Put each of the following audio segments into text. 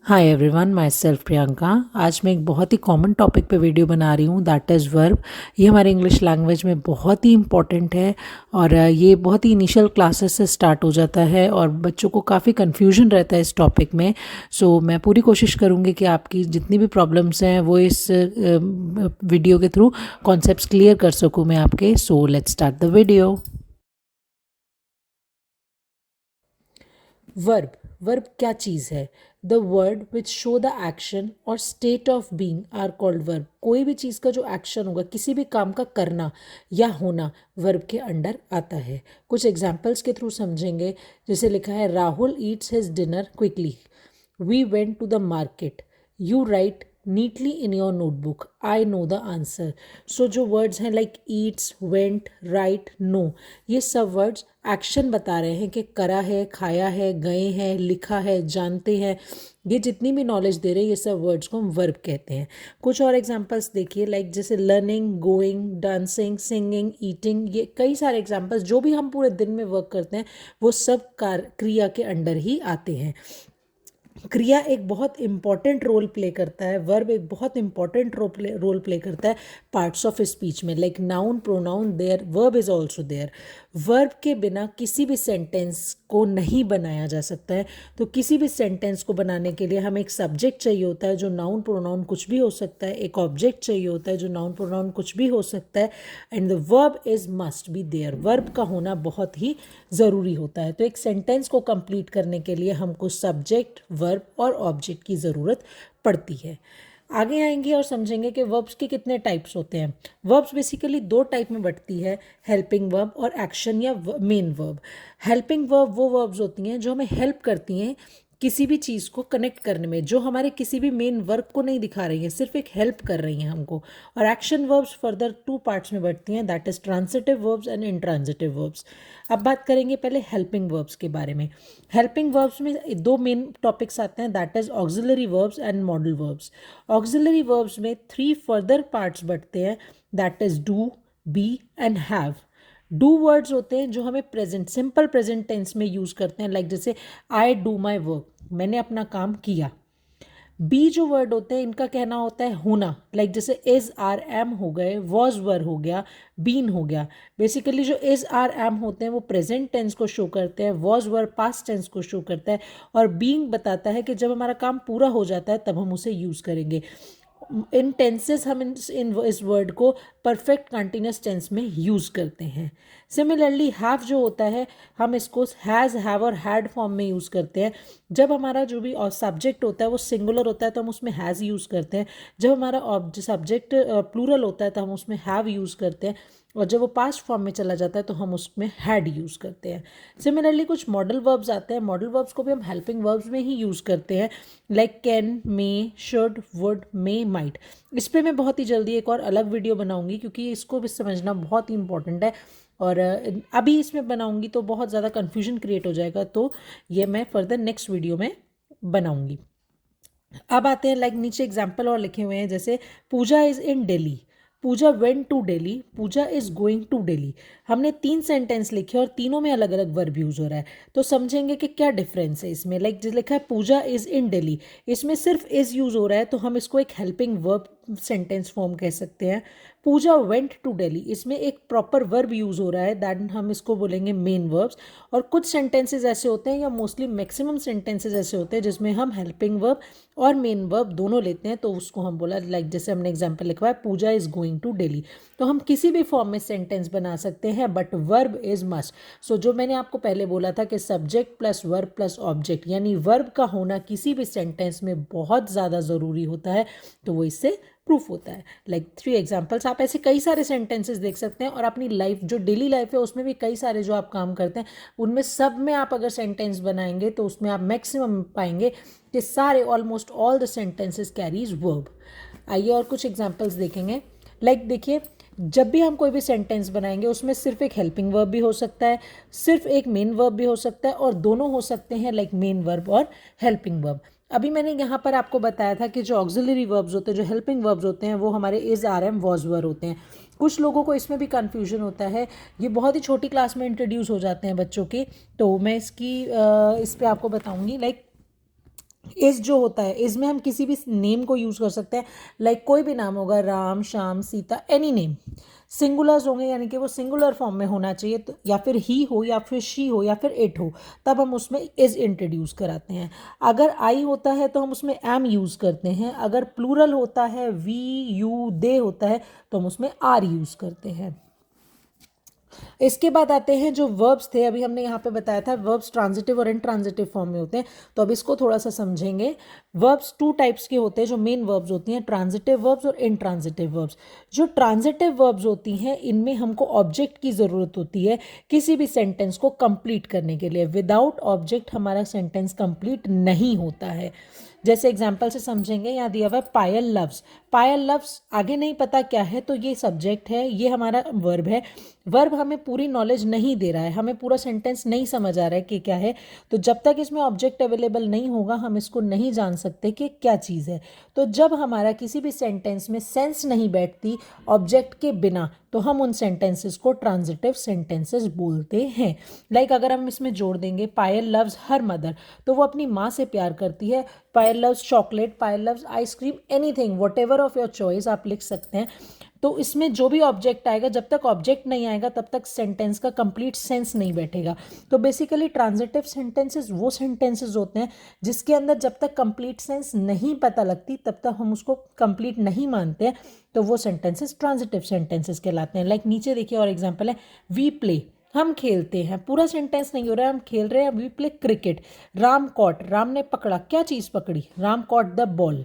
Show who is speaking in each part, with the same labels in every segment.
Speaker 1: Hi everyone, my self Priyanka. आज मैं एक बहुत ही कॉमन टॉपिक पे वीडियो बना रही हूँ, दैट इज़ वर्ब। ये हमारे इंग्लिश लैंग्वेज में बहुत ही इम्पॉर्टेंट है और ये बहुत ही इनिशियल क्लासेस से स्टार्ट हो जाता है और बच्चों को काफ़ी कन्फ्यूजन रहता है इस टॉपिक में। सो मैं पूरी कोशिश करूँगी कि आपकी जितनी भी प्रॉब्लम्स हैं वो इस वीडियो के थ्रू कॉन्सेप्ट्स क्लियर कर सकूँ मैं आपके। So let's start the video. Verb verb क्या चीज़ है? The word which show the action और state of being are called verb. कोई भी चीज़ का जो एक्शन होगा, किसी भी काम का करना या होना, वर्ब के अंडर आता है। कुछ एग्जाम्पल्स के थ्रू समझेंगे। जैसे लिखा है, Rahul eats his dinner quickly, we went to the market, you write neatly in your notebook, I know the answer. So जो वर्ड्स हैं like eats, went, write, know, ये सब वर्ड्स एक्शन बता रहे हैं कि करा है, खाया है, गए हैं, लिखा है, जानते हैं। ये जितनी भी नॉलेज दे रहे हैं, ये सब वर्ड्स को हम वर्ब कहते हैं। कुछ और एग्जांपल्स देखिए, लाइक जैसे learning, going, dancing, singing, eating. ये कई सारे एग्जांपल्स जो भी हम पूरे दिन में वर्क करते हैं वो सब क्रिया के अंडर ही आते हैं। क्रिया एक बहुत इंपॉर्टेंट रोल प्ले करता है, वर्ब एक बहुत इंपॉर्टेंट रोल प्ले करता है पार्ट्स ऑफ स्पीच में, like noun, pronoun, there, verb is also there. Verb के बिना किसी भी सेंटेंस को नहीं बनाया जा सकता है। तो किसी भी सेंटेंस को बनाने के लिए हमें एक सब्जेक्ट चाहिए होता है जो नाउन प्रोनाउन कुछ भी हो सकता है, एक ऑब्जेक्ट चाहिए होता है जो नाउन प्रोनाउन कुछ भी हो सकता है, and the verb is must be there. Verb का होना बहुत ही ज़रूरी होता है। तो एक सेंटेंस को कंप्लीट करने के लिए हमको सब्जेक्ट, वर्ब और ऑब्जेक्ट की ज़रूरत पड़ती है। आगे आएंगे और समझेंगे कि वर्ब्स के कितने टाइप्स होते हैं। वर्ब्स बेसिकली दो टाइप में बढ़ती है, हेल्पिंग वर्ब और एक्शन या मेन वर्ब। हेल्पिंग वर्ब वो वर्ब्स होती हैं जो हमें हेल्प करती हैं किसी भी चीज़ को कनेक्ट करने में, जो हमारे किसी भी मेन वर्क को नहीं दिखा रही है, सिर्फ एक हेल्प कर रही हैं हमको। और action verbs further two parts में बढ़ती हैं, that is transitive verbs and intransitive verbs. अब बात करेंगे पहले हेल्पिंग वर्ब्स के बारे में। हेल्पिंग वर्ब्स में दो मेन टॉपिक्स आते हैं, that is auxiliary verbs and modal verbs. Auxiliary verbs में थ्री फर्दर पार्ट्स बढ़ते हैं, that is do, be and have. Do words होते हैं जो हमें प्रेजेंट, सिंपल प्रेजेंट टेंस में यूज़ करते हैं, लाइक जैसे आई डू माई वर्क, मैंने अपना काम किया। बी जो वर्ड होते हैं इनका कहना होता है होना, लाइक जैसे इज, आर, एम हो गए, वॉज, वर हो गया, बीन हो गया। बेसिकली जो इज, आर, एम होते हैं वो प्रेजेंट टेंस को शो करते हैं, वॉज, वर पास्ट टेंस को शो करता है, और बीइंग बताता है कि जब हमारा काम पूरा हो जाता है तब हम उसे यूज़ करेंगे। इन टेंसेस हम इस वर्ड को परफेक्ट कंटिन्यूस टेंस में यूज़ करते हैं। सिमिलरली हैव जो होता है हम इसको हैज़, हैव और हैड फॉर्म में यूज़ करते हैं। जब हमारा जो भी सब्जेक्ट होता है वो सिंगुलर होता है तो हम उसमें हैज़ यूज़ करते हैं। जब हमारा सब्जेक्ट प्लूरल होता है तो हम उसमें हैव यूज़ करते हैं, और जब वो पास्ट फॉर्म में चला जाता है तो हम उसमें हैड यूज़ करते हैं। सिमिलरली कुछ मॉडल वर्ब्स आते हैं, मॉडल वर्ब्स को भी हम हेल्पिंग वर्ब्स में ही यूज़ करते हैं, like can, may, should, would, may, might. इस पर मैं बहुत ही जल्दी एक और अलग वीडियो बनाऊंगी क्योंकि इसको भी समझना बहुत ही इंपॉर्टेंट है, और अभी इसमें बनाऊंगी तो बहुत ज़्यादा कन्फ्यूजन क्रिएट हो जाएगा, तो ये मैं फर्दर नेक्स्ट वीडियो में बनाऊंगी। अब आते हैं, लाइक नीचे एग्जाम्पल और लिखे हुए हैं, जैसे Pooja is in Delhi, Pooja went to Delhi, Pooja is going to Delhi. हमने तीन सेंटेंस लिखे और तीनों में अलग अलग वर्ब यूज़ हो रहा है, तो समझेंगे कि क्या डिफरेंस है इसमें। लाइक जो लिखा है पूजा इज़ इन दिल्ली, इसमें सिर्फ इज़ यूज़ हो रहा है तो हम इसको एक हेल्पिंग वर्ब सेंटेंस फॉर्म कह सकते हैं। पूजा वेंट टू दिल्ली, इसमें एक प्रॉपर वर्ब यूज़ हो रहा है, दैट हम इसको बोलेंगे मेन वर्ब्स। और कुछ सेंटेंसेज ऐसे होते हैं, या मोस्टली मैक्सिमम सेंटेंसेज ऐसे होते हैं जिसमें हम हेल्पिंग वर्ब और मेन वर्ब दोनों लेते हैं, तो उसको हम बोला, लाइक जैसे हमने एग्जांपल लिखवा है पूजा इज़ गोइंग टू दिल्ली, तो हम किसी भी फॉर्म में सेंटेंस बना सकते हैं, बट वर्ब इज़ मस्ट। सो जो मैंने आपको पहले बोला था कि subject plus verb plus object, यानी वर्ब का होना किसी भी सेंटेंस में बहुत ज़्यादा ज़रूरी होता है, तो वो इससे प्रूफ होता है। लाइक थ्री एग्जाम्पल्स, आप ऐसे कई सारे सेंटेंसेस देख सकते हैं, और अपनी लाइफ जो डेली लाइफ है उसमें भी कई सारे जो आप काम करते हैं उनमें सब में आप अगर सेंटेंस बनाएंगे तो उसमें आप मैक्सिमम पाएंगे कि सारे, almost all the sentences carries verb. आइए और कुछ एग्जांपल्स देखेंगे। लाइक देखिए, जब भी हम कोई भी सेंटेंस बनाएंगे उसमें सिर्फ एक हेल्पिंग वर्ब भी हो सकता है, सिर्फ एक मेन वर्ब भी हो सकता है, और दोनों हो सकते हैं, लाइक मेन वर्ब और हेल्पिंग वर्ब। अभी मैंने यहाँ पर आपको बताया था कि जो ऑक्सिलरी वर्ब्स होते हैं, जो हेल्पिंग वर्ब्स होते हैं, वो हमारे इज, आर, एम, वॉज, वर होते हैं। कुछ लोगों को इसमें भी कन्फ्यूजन होता है, ये बहुत ही छोटी क्लास में इंट्रोड्यूस हो जाते हैं बच्चों के, तो मैं इस पर आपको बताऊंगी। लाइक इज जो होता है, इज में हम किसी भी नेम को यूज़ कर सकते हैं, लाइक कोई भी नाम होगा, Ram, Shyam, Sita, any name. Singulars होंगे यानी कि वो सिंगुलर फॉर्म में होना चाहिए, तो या फिर ही हो या फिर शी हो या फिर इट हो, तब हम उसमें इज इंट्रोड्यूस कराते हैं। अगर आई होता है तो हम उसमें एम यूज़ करते हैं। अगर प्लूरल होता है, वी, यू, दे होता है, तो हम उसमें आर यूज़ करते हैं। इसके बाद आते हैं जो वर्ब्स थे, अभी हमने यहाँ पे बताया था वर्ब्स ट्रांजिटिव और इनट्रांजिटिव फॉर्म में होते हैं, तो अब इसको थोड़ा सा समझेंगे। वर्ब्स टू टाइप्स के होते हैं जो मेन वर्ब्स होती हैं, ट्रांजिटिव वर्ब्स और इनट्रांजिटिव वर्ब्स। जो ट्रांजिटिव वर्ब्स होती हैं इनमें हमको ऑब्जेक्ट की ज़रूरत होती है किसी भी सेंटेंस को कंप्लीट करने के लिए। विदाउट ऑब्जेक्ट हमारा सेंटेंस कंप्लीट नहीं होता है। जैसे एग्जाम्पल से समझेंगे, यहाँ दिया हुआ है पायल लव्स। पायल लव्स आगे नहीं पता क्या है, तो ये सब्जेक्ट है, ये हमारा वर्ब है। वर्ब हमें पूरी नॉलेज नहीं दे रहा है, हमें पूरा सेंटेंस नहीं समझ आ रहा है कि क्या है, तो जब तक इसमें ऑब्जेक्ट अवेलेबल नहीं होगा हम इसको नहीं जान सकते कि क्या चीज़ है। तो जब हमारा किसी भी सेंटेंस में सेंस नहीं बैठती ऑब्जेक्ट के बिना, तो हम उन सेंटेंसेस को ट्रांजिटिव सेंटेंसेस बोलते हैं। लाइक अगर हम इसमें जोड़ देंगे पायल लव्स हर मदर, तो वो अपनी माँ से प्यार करती है। Payal loves chocolate, Payal loves ice cream, anything whatever of your choice आप लिख सकते हैं। तो इसमें जो भी ऑब्जेक्ट आएगा, जब तक ऑब्जेक्ट नहीं आएगा तब तक सेंटेंस का कंप्लीट सेंस नहीं बैठेगा। तो बेसिकली ट्रांजिटिव सेंटेंसेस वो सेंटेंसेस होते हैं जिसके अंदर जब तक कंप्लीट सेंस नहीं पता लगती तब तक हम उसको कंप्लीट नहीं मानते हैं, तो वो सेंटेंसेस ट्रांजिटिव सेंटेंसेस कहलाते हैं। लाइक नीचे देखिए और एग्जाम्पल है, वी प्ले, हम खेलते हैं, पूरा सेंटेंस नहीं हो रहा है, हम खेल रहे हैं, we play cricket. Ram caught, Ram ने पकड़ा, क्या चीज़ पकड़ी, राम कॉट द बॉल।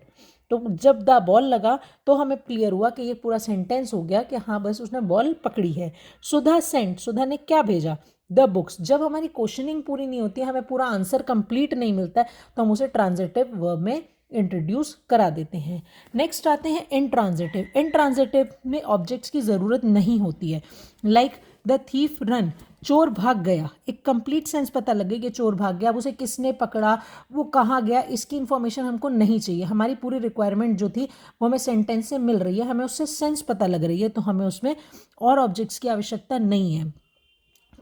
Speaker 1: तो जब द बॉल लगा तो हमें क्लियर हुआ कि ये पूरा सेंटेंस हो गया कि हाँ बस उसने बॉल पकड़ी है। सुधा सेंट, सुधा ने क्या भेजा, द बुक्स। जब हमारी क्वेश्चनिंग पूरी नहीं होती है, हमें पूरा आंसर कंप्लीट नहीं मिलता है, तो हम उसे ट्रांजिटिव वर्ब में इंट्रोड्यूस करा देते हैं। नेक्स्ट आते हैं इनट्रांजिटिव। इनट्रांजिटिव में ऑब्जेक्ट्स की ज़रूरत नहीं होती है। लाइक द थीफ रन, चोर भाग गया, एक कंप्लीट सेंस पता लगे कि चोर भाग गया, अब उसे किसने पकड़ा, वो कहाँ गया, इसकी इन्फॉर्मेशन हमको नहीं चाहिए। हमारी पूरी रिक्वायरमेंट जो थी वो हमें सेंटेंस से मिल रही है, हमें उससे सेंस पता लग रही है, तो हमें उसमें और ऑब्जेक्ट्स की आवश्यकता नहीं है।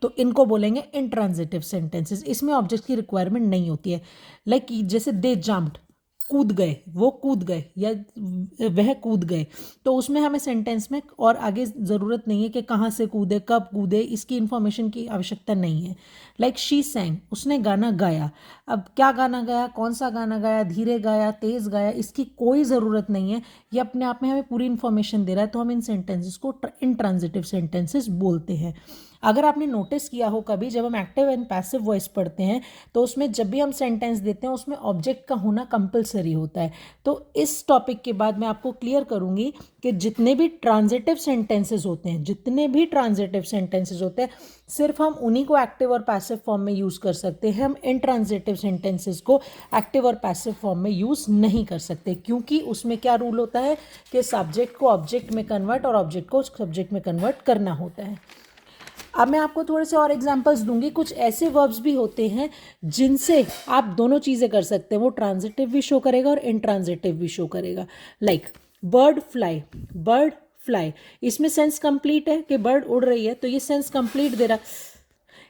Speaker 1: तो इनको बोलेंगे इनट्रांजिटिव सेंटेंसेस, इसमें ऑब्जेक्ट की रिक्वायरमेंट नहीं होती है। लाइक जैसे दे जम्प्ड, कूद गए, वो कूद गए या वह कूद गए, तो उसमें हमें सेंटेंस में और आगे ज़रूरत नहीं है कि कहाँ से कूदे, कब कूदे, इसकी इन्फॉर्मेशन की आवश्यकता नहीं है। लाइक शी सैंग, उसने गाना गाया। अब क्या गाना गाया, कौन सा गाना गाया, धीरे गाया, तेज़ गाया, इसकी कोई ज़रूरत नहीं है, ये अपने आप में हमें पूरी इन्फॉर्मेशन दे रहा है, तो हम इन सेंटेंसेस को इनट्रांजिटिव सेंटेंसेस बोलते हैं। अगर आपने नोटिस किया हो कभी, जब हम एक्टिव एंड पैसिव वॉइस पढ़ते हैं तो उसमें जब भी हम सेंटेंस देते हैं उसमें ऑब्जेक्ट का होना कंपलसरी होता है। तो इस टॉपिक के बाद मैं आपको क्लियर करूंगी कि जितने भी ट्रांजिटिव सेंटेंसेस होते हैं, जितने भी ट्रांजिटिव सेंटेंसेस होते हैं, सिर्फ हम उन्हीं को एक्टिव और पैसिव फॉर्म में यूज़ कर सकते हैं। हम इनट्रांजिटिव सेंटेंसेस को एक्टिव और पैसिव फॉर्म में यूज़ नहीं कर सकते, क्योंकि उसमें क्या रूल होता है कि सब्जेक्ट को ऑब्जेक्ट में कन्वर्ट और ऑब्जेक्ट को सब्जेक्ट में कन्वर्ट करना होता है। अब मैं आपको थोड़े से और एग्जांपल्स दूंगी। कुछ ऐसे वर्ब्स भी होते हैं जिनसे आप दोनों चीज़ें कर सकते हैं, वो ट्रांजिटिव भी शो करेगा और इनट्रांजिटिव भी शो करेगा। Like bird fly, bird fly, इसमें सेंस कंप्लीट है कि बर्ड उड़ रही है, तो ये सेंस कंप्लीट दे रहा,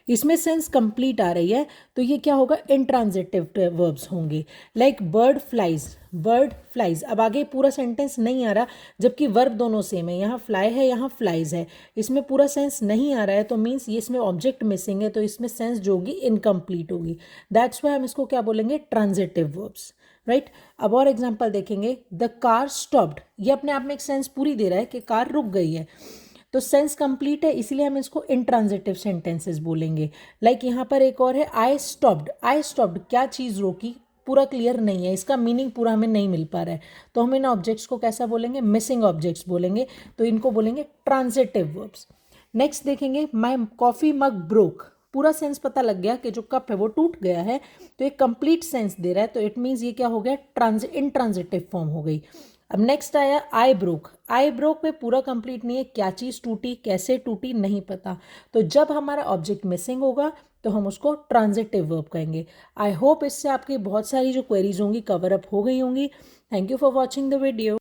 Speaker 1: इसमें सेंस कंप्लीट आ रही है, तो ये क्या होगा, इनट्रांजिटिव वर्ब्स होंगे। Like bird flies, bird flies, अब आगे पूरा सेंटेंस नहीं आ रहा जबकि वर्ब दोनों सेम है, यहाँ फ्लाई है यहाँ फ्लाइज है, इसमें पूरा सेंस नहीं आ रहा है, तो मीन्स ये इसमें ऑब्जेक्ट मिसिंग है, तो इसमें सेंस जो होगी इनकम्प्लीट होगी। दैट्स वाई हम इसको क्या बोलेंगे, ट्रांजिटिव वर्ब्स, राइट। अब और एग्जाम्पल देखेंगे, द कार स्टॉप्ड, ये अपने आप में एक सेंस पूरी दे रहा है कि कार रुक गई है, तो सेंस कंप्लीट है, इसीलिए हम इसको इनट्रांजिटिव सेंटेंसेस बोलेंगे। लाइक यहाँ पर एक और है, आई स्टॉप्ड, आई स्टॉप्ड, क्या चीज़ रोकी, पूरा क्लियर नहीं है, इसका मीनिंग पूरा हमें नहीं मिल पा रहा है, तो हम इन ऑब्जेक्ट्स को कैसा बोलेंगे, मिसिंग ऑब्जेक्ट्स बोलेंगे, तो इनको बोलेंगे ट्रांजिटिव वर्ब्स। नेक्स्ट देखेंगे, माई कॉफ़ी मग ब्रोक, पूरा सेंस पता लग गया कि जो कप है वो टूट गया है, तो एक कंप्लीट सेंस दे रहा है, तो इट मीन्स ये क्या हो गया, इनट्रांजिटिव फॉर्म हो गई। अब नेक्स्ट आया आई ब्रोक, आई ब्रोक में पूरा कंप्लीट नहीं है, क्या चीज़ टूटी, कैसे टूटी, नहीं पता, तो जब हमारा ऑब्जेक्ट मिसिंग होगा तो हम उसको ट्रांजिटिव वर्ब कहेंगे। आई होप इससे आपकी बहुत सारी जो क्वेरीज होंगी कवर अप हो गई होंगी। Thank you for watching the video.